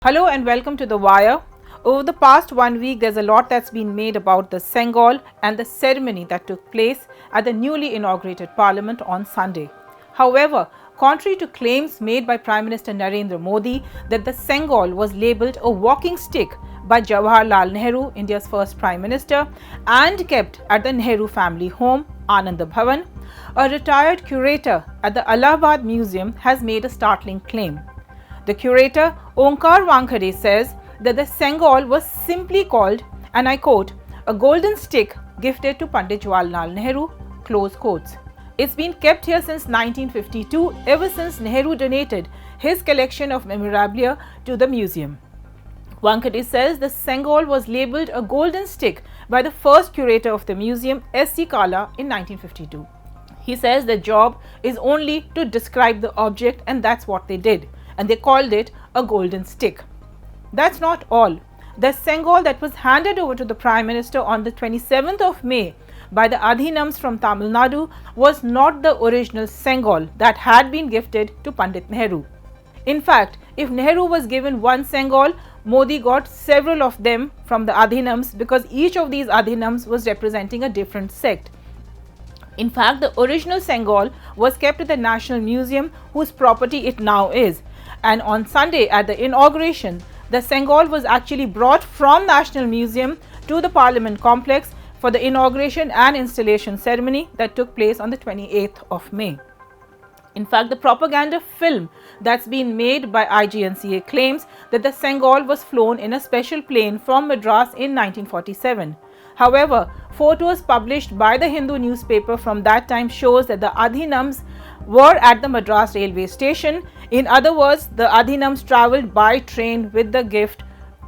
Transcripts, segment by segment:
Hello and welcome to The Wire. Over the past 1 week, there's a lot that's been made about the Sengol and the ceremony that took place at the newly inaugurated Parliament on Sunday. However, contrary to claims made by Prime Minister Narendra Modi that the Sengol was labelled a walking stick by Jawahar Lal Nehru, India's first Prime Minister, and kept at the Nehru family home, Anand Bhawan, a retired curator at the Allahabad Museum has made a startling claim. The curator, Onkar Wankhede, says that the Sengol was simply called, and I quote, a golden stick gifted to Pandit Jawaharlal Nehru, close quotes. It's been kept here since 1952, ever since Nehru donated his collection of memorabilia to the museum. Wankhede says the Sengol was labelled a golden stick by the first curator of the museum, S.C. Kala, in 1952. He says the job is only to describe the object, and that's what they did. And they called it a golden stick. That's not all. The Sengol that was handed over to the Prime Minister on the 27th of May by the Adhinams from Tamil Nadu was not the original Sengol that had been gifted to Pandit Nehru. In fact, if Nehru was given one Sengol, Modi got several of them from the Adhinams because each of these Adhinams was representing a different sect. In fact, the original Sengol was kept at the National Museum, whose property it now is. And on Sunday at the inauguration, the Sengol was actually brought from National Museum to the Parliament complex for the inauguration and installation ceremony that took place on the 28th of May. In fact, the propaganda film that's been made by IGNCA claims that the Sengol was flown in a special plane from Madras in 1947. However, photos published by the Hindu newspaper from that time shows that the Adhinams were at the Madras railway station. In other words, the Adhinams travelled by train with the gift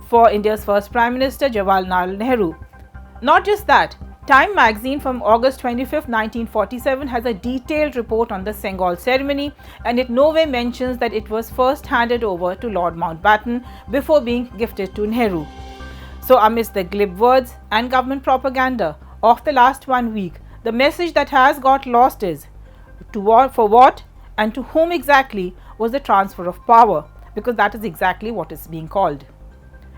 for India's first Prime Minister, Jawaharlal Nehru. Not just that, Time magazine from August 25, 1947 has a detailed report on the Sengol ceremony, and it nowhere mentions that it was first handed over to Lord Mountbatten before being gifted to Nehru. So amidst the glib words and government propaganda of the last 1 week, the message that has got lost is for what and to whom exactly was the transfer of power, because that is exactly what is being called.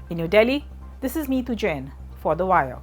In New Delhi, this is Neetu Jain for The Wire.